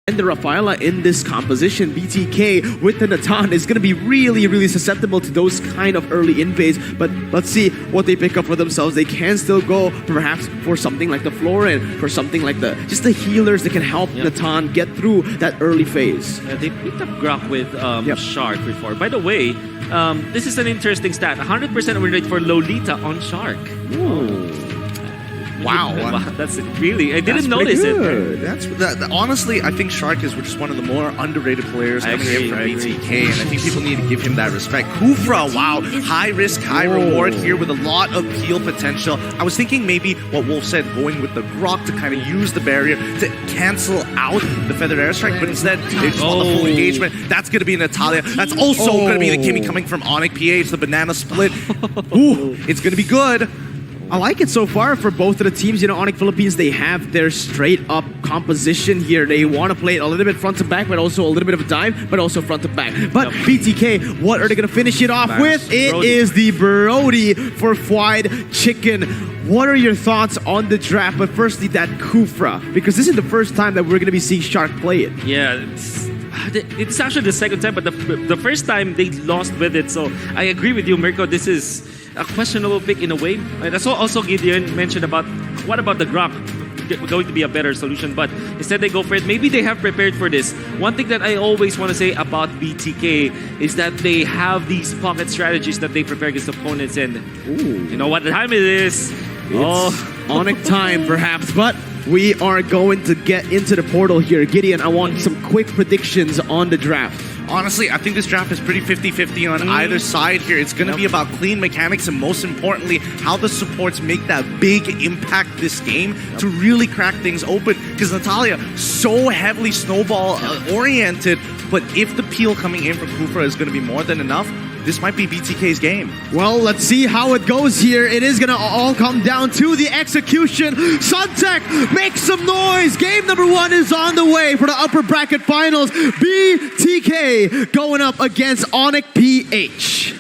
And the Rafaela in this composition, BTK with the Natan is going to be really susceptible to those kind of early invades. But let's see what they pick up for themselves. They can still go perhaps for something like the Florin, for something like just the healers that can help Natan get through that early phase. They picked up Grok with Shark before. By the way, this is an interesting stat. 100% win rate for Lolita on Shark. Ooh. Wow. That's really... I didn't notice it. Honestly, I think Shark is just one of the more underrated players coming in from BTK, and I think people need to give him that respect. Kufra, wow. High risk, high reward here with a lot of peel potential. I was thinking maybe what Wolf said, going with the Grok to kind of use the barrier to cancel out the Feathered Airstrike, but instead they just want the full engagement. That's going to be Natalia. That's also going to be the Kimmy coming from ONIC PH, the banana split. Ooh, it's going to be good. I like it so far for both of the teams. You know, ONIC Philippines, they have their straight-up composition here. They want to play it a little bit front to back, but also a little bit of a dive, but also front to back. But BTK, what are they going to finish it off with? It is the Brody for fried chicken. What are your thoughts on the draft? But firstly, that Kufra, because this is the first time that we're going to be seeing Shark play it. Yeah, it's actually the second time, but the first time they lost with it. So I agree with you, Mirko. This is a questionable pick in a way. That's what also Gideon mentioned about what about the Grok going to be a better solution, but instead they go for it. Maybe they have prepared for this. One thing that I always want to say about BTK is that they have these pocket strategies that they prepare against opponents, and you know what time it is. It's ONIC time perhaps, but we are going to get into the portal here. Gideon, I want some quick predictions on the draft. Honestly, I think this draft is pretty 50-50 on either side here. It's going to be about clean mechanics and most importantly, how the supports make that big impact this game to really crack things open. Because Natalia, so heavily snowball oriented, but if the peel coming in from Kufra is going to be more than enough, this might be BTK's game. Well, let's see how it goes here. It is going to all come down to the execution. Suntech, make some noise. Game number 1 is on the way for the upper bracket finals. BTK going up against ONIC PH.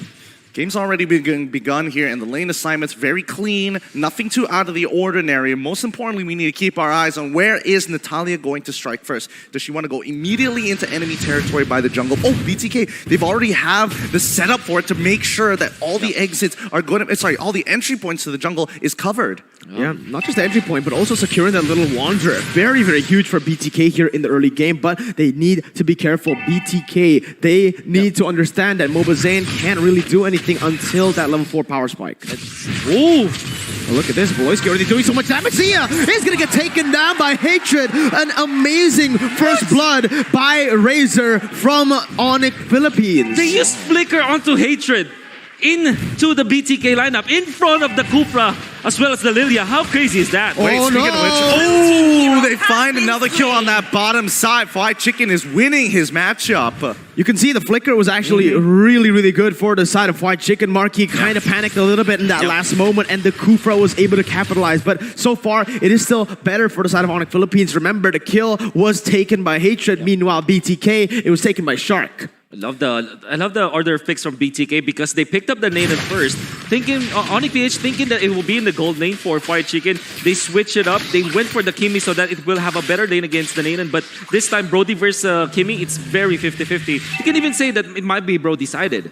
Game's already begun here, and the lane assignment's very clean, nothing too out of the ordinary. Most importantly, we need to keep our eyes on where is Natalia going to strike first. Does she want to go immediately into enemy territory by the jungle? Oh, BTK, they've already have the setup for it to make sure that all the exits are going to, all the entry points to the jungle is covered. Yeah, not just the entry point, but also securing that little Wanderer. Very huge for BTK here in the early game, but they need to be careful. BTK, they need to understand that Mobazane can't really do anything until that level 4 power spike. Ooh! Oh, look at this, Voloisky already doing so much damage. Zia is gonna get taken down by Hatred. An amazing first blood by Razor from ONIC Philippines. They used Flicker onto Hatred into the BTK lineup in front of the Kufra as well as the Lilia. How crazy is that? Wait, speaking of which, they find another kill on that bottom side. Fried Chicken is winning his matchup. You can see the flicker was actually really good for the side of Fried Chicken. Marquis kind of panicked a little bit in that last moment, and the Kufra was able to capitalize. But so far, it is still better for the side of ONIC Philippines. Remember, the kill was taken by Hatred. Meanwhile, BTK, it was taken by Shark. I love the order of picks from BTK because they picked up the Nanan first, thinking ONIC PH thinking that it will be in the gold lane for Fried Chicken. They switch it up. They went for the Kimmy so that it will have a better lane against the Nanan. But this time, Brody versus Kimmy, it's very 50-50. You can even say that it might be Brody-sided.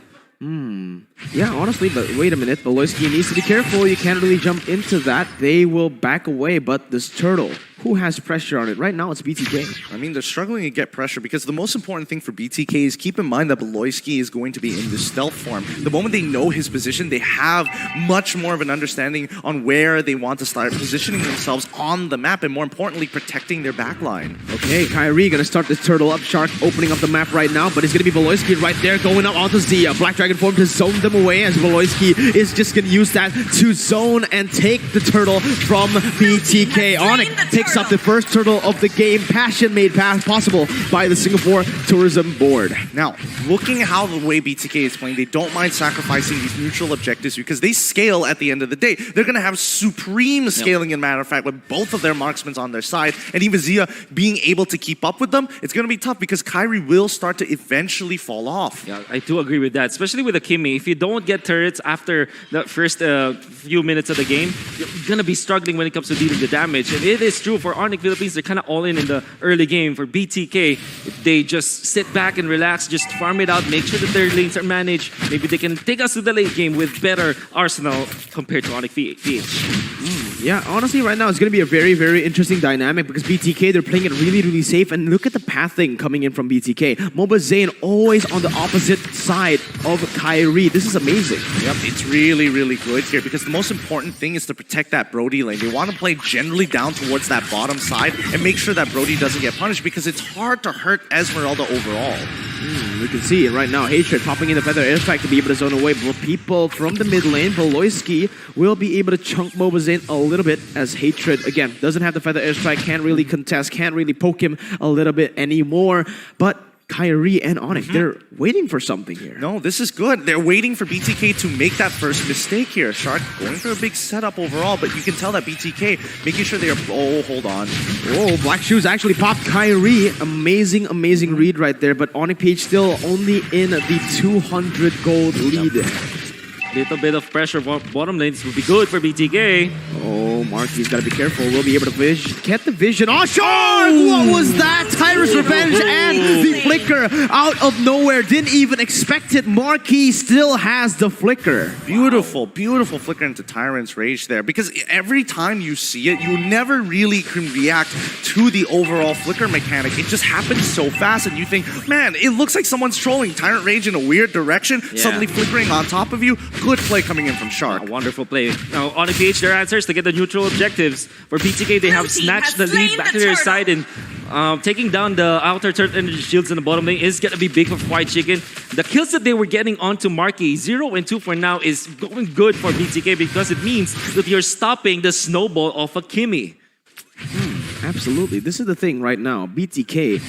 Yeah, honestly, but wait a minute. Voloisky needs to be careful. You can't really jump into that. They will back away, but this turtle, who has pressure on it? Right now, it's BTK. I mean, they're struggling to get pressure because the most important thing for BTK is keep in mind that Voloisky is going to be in this stealth form. The moment they know his position, they have much more of an understanding on where they want to start positioning themselves on the map and more importantly, protecting their backline. Okay, Kyrie gonna start this turtle up. Shark opening up the map right now, but it's gonna be Voloisky right there going up onto Zia. Black Dragon form to zone them away as Voloisky is just gonna use that to zone and take the turtle from BTK. ONIC takes up the first turtle of the game. Passion made possible by the Singapore Tourism Board. Now, looking how the way BTK is playing, they don't mind sacrificing these neutral objectives because they scale at the end of the day. They're going to have supreme scaling, in matter of fact, with both of their marksmen on their side. And even Zia being able to keep up with them, it's going to be tough because Kyrie will start to eventually fall off. Yeah, I do agree with that, especially with the Kimmy. If you don't get turrets after the first few minutes of the game, you're going to be struggling when it comes to dealing the damage. And it is true. For ONIC Philippines, they're kind of all in the early game. For BTK, if they just sit back and relax, just farm it out, make sure that their lanes are managed, maybe they can take us to the late game with better arsenal compared to ONIC PH. Yeah, honestly, right now it's going to be a very, very interesting dynamic because BTK, they're playing it really, really safe. And look at the pathing coming in from BTK. Moba Zane always on the opposite side of Kyrie. This is amazing. Yep, it's really, really good here because the most important thing is to protect that Brody lane. They want to play generally down towards that bottom side and make sure that Brody doesn't get punished because it's hard to hurt Esmeralda overall. We can see it right now. Hatred popping in the Feather Airstrike to be able to zone away people from the mid lane. Beloyski will be able to chunk Moba Zane a little bit as Hatred, again, doesn't have the Feather Airstrike, can't really contest, can't really poke him a little bit anymore. But Kyrie and ONIC, they're waiting for something here. No, this is good. They're waiting for BTK to make that first mistake here. Shark going for a big setup overall, but you can tell that BTK making sure they are... Oh, hold on. Oh, Black Shoes actually popped Kyrie. Amazing, amazing read right there. But ONIC Page still only in the 200 gold lead. Little bit of pressure bottom lanes will be good for BTK. Oh, Marky's got to be careful. We'll be able to get the vision. Oh, Shark! What was that? Tyrus Revenge and the flicker out of nowhere. Didn't even expect it. Marky still has the flicker. Beautiful, beautiful flicker into Tyrant's Rage there. Because every time you see it, you never really can react to the overall flicker mechanic. It just happens so fast and you think, man, it looks like someone's trolling Tyrant Rage in a weird direction, suddenly flickering on top of you. Good play coming in from Shark. A wonderful play. Now, ONIC PH, their answers to get the neutral objectives. For BTK, they have snatched the lead back to their side, and taking down the outer turret energy shields in the bottom lane is going to be big for White Chicken. The kills that they were getting onto Marky, 0 and 2 for now, is going good for BTK because it means that you're stopping the snowball of a Kimmy. Absolutely. This is the thing right now. BTK,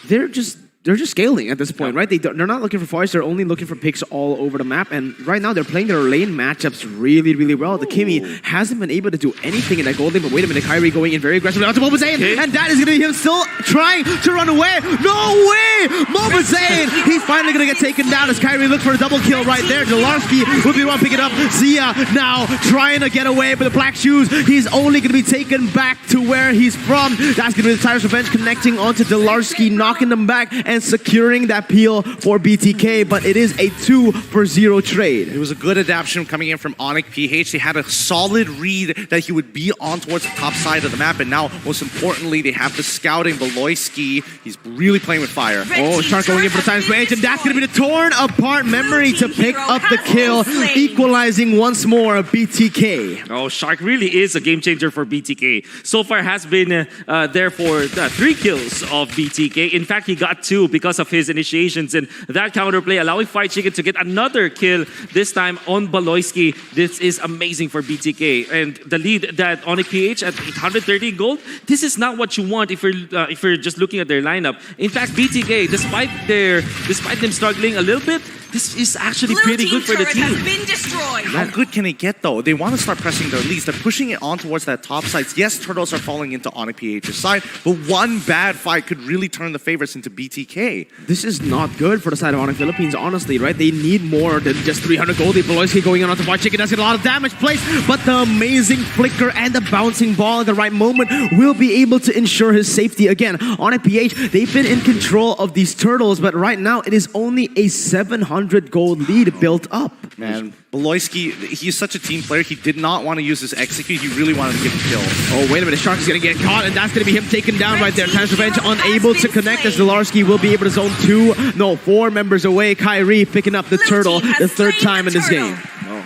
they're just scaling at this point, right? They're not looking for forests, they're only looking for picks all over the map. And right now, they're playing their lane matchups really, really well. The Kimmy hasn't been able to do anything in that gold lane, but wait a minute, Kyrie going in very aggressively onto Moba Zane, and that is going to be him still trying to run away. No way! Moba Zane, he's finally going to get taken down as Kyrie looks for a double kill right there. Delarski will be the one picking up. Zia now trying to get away, but the Black Shoes, he's only going to be taken back to where he's from. That's going to be the Tyrus Revenge connecting onto Delarski, knocking them back and securing that peel for BTK, but it is a 2-for-0 trade. It was a good adaptation coming in from ONIC PH. They had a solid read that he would be on towards the top side of the map, and now, most importantly, they have the scouting Beloyski. He's really playing with fire. Oh, Shark going in for the Tyrus Revenge, and that's going to be the torn apart memory to pick up the kill, equalizing once more BTK. Oh, Shark really is a game changer for BTK. So far has been there for 3 kills of BTK. In fact, he got 2 because of his initiations and that counterplay, allowing Fight Chicken to get another kill, this time on Beloyski. This is amazing for BTK. And the lead that ONIC PH at 830 gold, this is not what you want if you're just looking at their lineup. In fact, BTK, despite them struggling a little bit, this is actually pretty good for the team. Has been destroyed. How good can it get, though? They want to start pressing their leads. They're pushing it on towards that top side. Yes, turtles are falling into ONIC PH's side, but one bad fight could really turn the favorites into BTK. This is not good for the side of ONIC Philippines, honestly, right? They need more than just 300 gold. Beloyski going on to White Chicken does get a lot of damage placed, but the amazing flicker and the bouncing ball at the right moment will be able to ensure his safety again. ONIC PH, they've been in control of these turtles, but right now it is only a 700 gold lead built up. Man, Beloyski, he's such a team player. He did not want to use his execute. He really wanted to get the kill. Oh, wait a minute. Shark is going to get caught, and that's going to be him taken down right there. Tyrus Revenge unable to connect as Delarski will be able to zone 4 members away. Kyrie picking up the turtle the 3rd time in this game.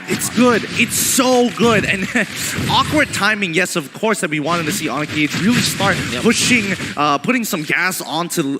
It's good. It's so good. And awkward timing, yes, of course, that we wanted to see ONIC PH really start pushing, putting some gas onto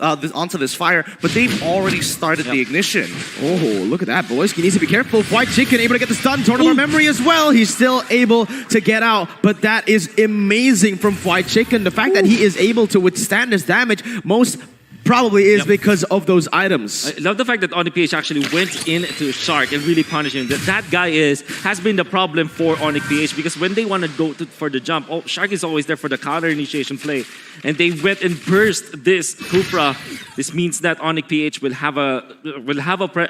this fire, but they've already started the ignition. Oh, look at that. Beloyski needs to be careful. White Chicken able to get the stun. Torn of memory as well. He's still able to get out, but that is amazing from White Chicken. The fact that he is able to withstand this damage, most probably is because of those items. I love the fact that ONIC PH actually went into Shark and really punished him. That guy has been the problem for ONIC PH because when they want to go for the jump, Shark is always there for the counter initiation play. And they went and burst this Kupra. This means that ONIC PH will have a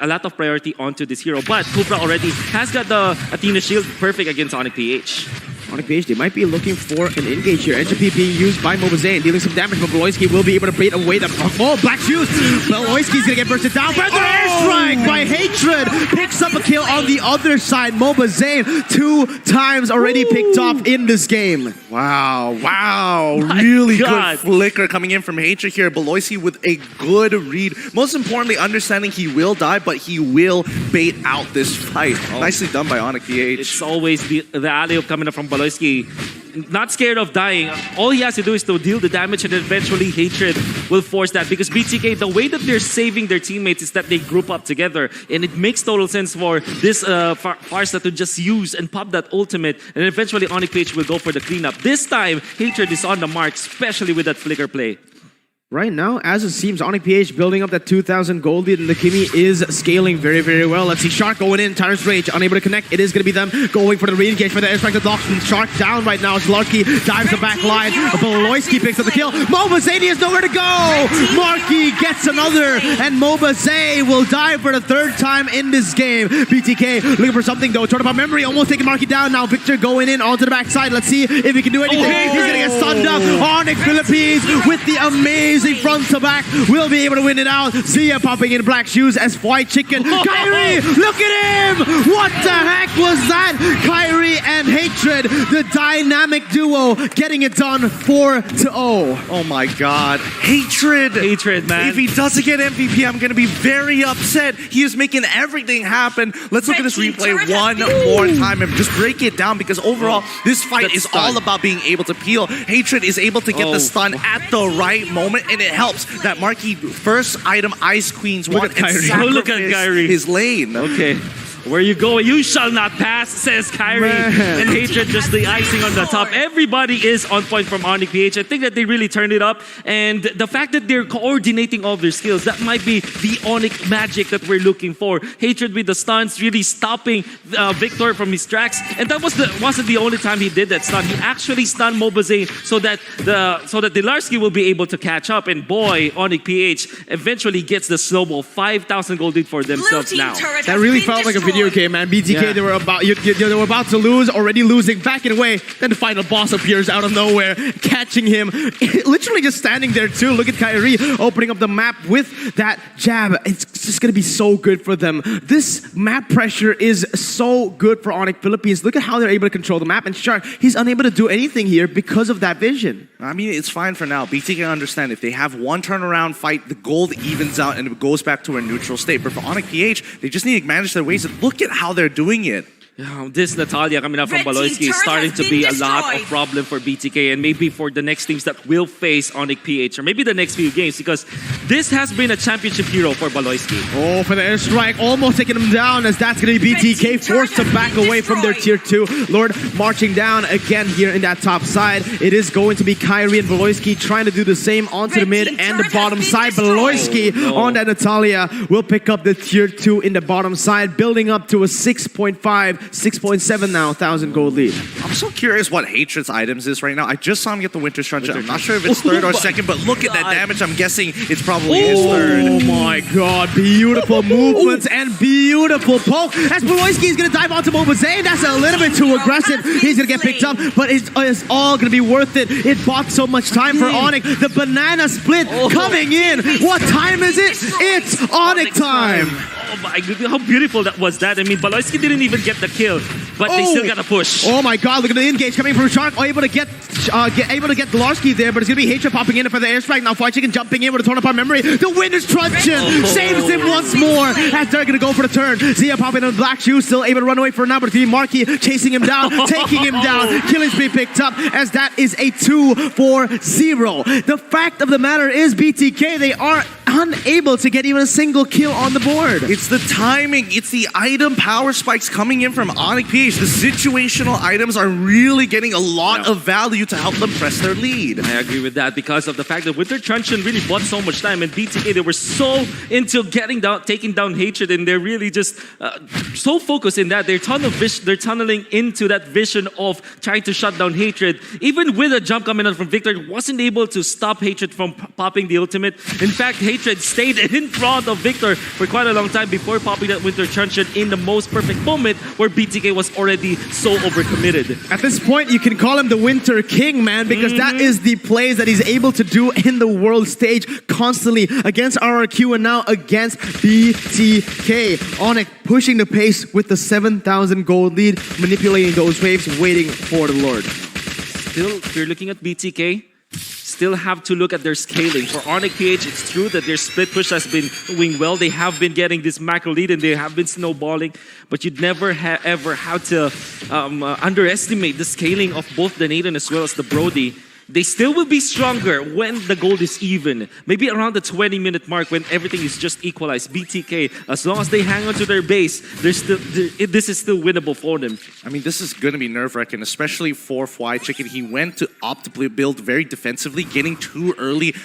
lot of priority onto this hero. But Kupra already has got the Athena shield perfect against ONIC PH. ONIC PH, they might be looking for an engage here. Entropy being used by Mobazane, dealing some damage, but Beloyski will be able to bait away the... Oh, Black Shoes! Beloyski's gonna get bursted down, but the airstrike by Hatred picks up a kill on the other side. Mobazane 2 times already picked off in this game. Wow, really good flicker coming in from Hatred here. Beloyski with a good read. Most importantly, understanding he will die, but he will bait out this fight. Nicely done by ONIC PH. It's always the alley-oop coming up from Beloyski. Not scared of dying. All he has to do is to deal the damage, and eventually Hatred will force that. Because BTK, the way that they're saving their teammates is that they group up together, and it makes total sense for this Farsa to just use and pop that ultimate, and eventually ONIC PH will go for the cleanup. This time, Hatred is on the mark, especially with that flicker play. Right now, as it seems, ONIC PH building up that 2,000 gold lead, and the Kimi is scaling very, very well. Let's see Shark going in, Tyrant's Rage, unable to connect. It is going to be them going for the re-engage for the airstrike. The Dawson Shark down right now. Zlarky dives the back line. Beloyski picks up the kill. Mobazane has nowhere to go. Marky gets another, and Mobazane will die for the 3rd time in this game. BTK looking for something though. Turn about memory, almost taking Marky down. Now Victor going in onto the backside. Let's see if he can do anything. He's going to get stunned up. ONIC Philippines with the amazing front to back will be able to win it out. Zia popping in Black Shoes as White Chicken. Kyrie, look at him! What the heck was that? Kyrie and Hatred, the dynamic duo, getting it done 4-0. Oh my god. Hatred, man. If he doesn't get MVP, I'm going to be very upset. He is making everything happen. Let's look at this replay one more time and just break it down, because overall, this fight is all about being able to peel. Hatred is able to get the stun at the right moment, and it helps that Marky first item Ice Queens want and sacrifice his lane. Okay. Where you go, you shall not pass, says Kyrie. And Hatred just the icing on the top. Everybody is on point from ONIC PH. I think that they really turned it up. And the fact that they're coordinating all their skills, that might be the ONIC magic that we're looking for. Hatred with the stuns, really stopping Victor from his tracks. And that wasn't the only time he did that stun. He actually stunned Mobazane so that Delarski will be able to catch up. And boy, ONIC PH eventually gets the snowball. 5,000 gold lead for themselves now. That really felt like a video game, man. BTK, they were about to lose, already losing, backing away. Then the final boss appears out of nowhere, catching him, literally just standing there too. Look at Kyrie opening up the map with that jab. It's just gonna be so good for them. This map pressure is so good for ONIC Philippines. Look at how they're able to control the map, and Shark, he's unable to do anything here because of that vision. I mean, it's fine for now. BTK understand if they have one turnaround fight, the gold evens out and it goes back to a neutral state. But for ONIC PH, they just need to manage their ways. Look at how they're doing it. This Natalia coming out from Beloyski is starting to be a lot of problem for BTK, and maybe for the next teams that will face ONIC PH, or maybe the next few games, because this has been a championship hero for Beloyski. Oh, for the airstrike, almost taking him down, as that's going to be BTK forced to back away from their tier 2. Lord marching down again here in that top side. It is going to be Kyrie and Beloyski trying to do the same onto the mid and the bottom side. Beloyski on that Natalia will pick up the tier 2 in the bottom side, building up to a 6.5. 6.7 now, 1,000 gold lead. I'm so curious what Hatred's items is right now. I just saw him get the Winter Truncheon. I'm not sure if it's 3rd or 2nd, but look at that damage. I'm guessing it's probably his 3rd. Oh my god, beautiful movements and beautiful poke. As Beloyski is going to dive onto Mobazane, that's a little bit too aggressive. He's going to get picked up, but it's all going to be worth it. It bought so much time for ONIC. The banana split coming in. What time is it? It's ONIC time. Oh my goodness, how beautiful that was that. I mean, Beloyski didn't even get the kill, but they still got a push. Oh my god, look at the engage coming from Shark. Able to get Delarski there, but it's going to be Hatred popping in for the airstrike. Now White Chicken jumping in with a torn apart memory. The Winter's Truncheon saves him once more as they're going to go for the turn. Zia popping in Black Shoes, still able to run away for number 3. Marky chasing him down, taking him down. Killing spree picked up as that is a 2-4-0. The fact of the matter is BTK, they are unable to get even a single kill on the board. It's the timing. It's the item power spikes coming in from ONIC PH. The situational items are really getting a lot of value to help them press their lead. I agree with that because of the fact that Winter Truncheon really bought so much time, and BTK, they were so into taking down Hatred, and they're really just so focused in that. They're tunneling into that vision of trying to shut down Hatred. Even with a jump coming out from Victor, wasn't able to stop Hatred from popping the ultimate. In fact, Hatred stayed in front of Victor for quite a long time before popping that Winter Truncheon in the most perfect moment where BTK was already so overcommitted. At this point, you can call him the Winter King, man, because that is the plays that he's able to do in the world stage constantly against RRQ and now against BTK. ONIC pushing the pace with the 7,000 gold lead, manipulating those waves, waiting for the Lord. Still, if you're looking at BTK, still have to look at their scaling. For ONIC PH, it's true that their split push has been doing well. They have been getting this macro lead and they have been snowballing, but you'd never ever have to underestimate the scaling of both the Nathan as well as the Brody. They still will be stronger when the gold is even. Maybe around the 20-minute mark when everything is just equalized. BTK, as long as they hang on to their base, this is still winnable for them. I mean, this is going to be nerve-wracking, especially for Fly Chicken. He went to opt to build very defensively, getting too early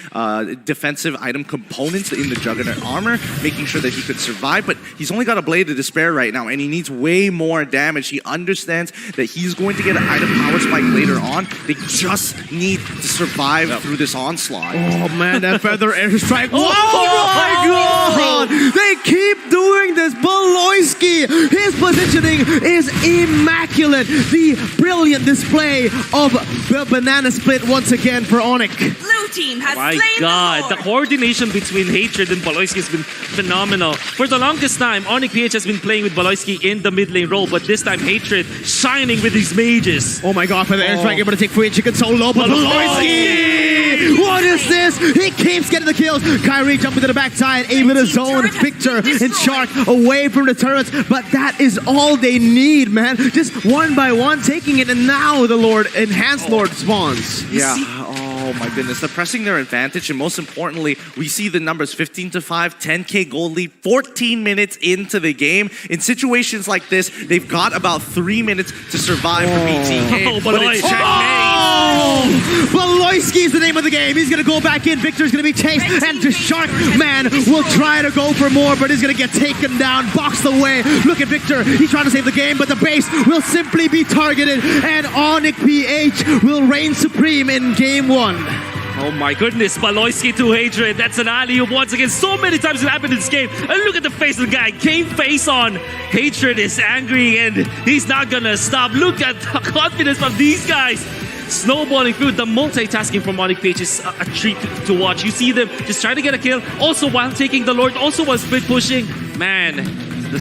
defensive item components in the Juggernaut armor, making sure that he could survive. But he's only got a Blade of Despair right now, and he needs way more damage. He understands that he's going to get an item power spike later on. They just need to survive through this onslaught. Oh man, that feather airstrike. Oh my god! They keep doing this. Baloyski, his positioning is immaculate. The brilliant display of the banana split once again for ONIC. Blue team has My slain God, the the coordination between Hatred and Baloyski has been phenomenal. For the longest time, ONIC PH has been playing with Baloyski in the mid lane role, but this time Hatred shining with his mages. Oh my god, feather airstrike able to take free chicken so low, but Baloyski! What is this? He keeps getting the kills. Kyrie jumping to the backside, able to zone Victor and Shark away from the turrets, but that is all they need, man. Just one by one taking it, and now the Lord, Enhanced Lord spawns. Yeah. Oh my goodness. They're pressing their advantage, and most importantly, we see the numbers 15-5, 10k gold lead, 14 minutes into the game. In situations like this, they've got about 3 minutes to survive for BTK. But it's checkmate. Baloyski is the name of the game. He's gonna go back in. Victor's gonna be chased, and the Shark man will try to go for more, but he's gonna get taken down, boxed away. Look at Victor. He's trying to save the game, but the base will simply be targeted, and ONIC PH will reign supreme in game 1. Oh my goodness, Baloyski to Hatred. That's an alley-oop once again. So many times it happened in this game. And look at the face of the guy. Came face on. Hatred is angry and he's not gonna stop. Look at the confidence of these guys. Snowballing through. The multitasking from ONIC PH is a treat to watch. You see them just trying to get a kill, also while taking the Lord, also while split pushing. Man,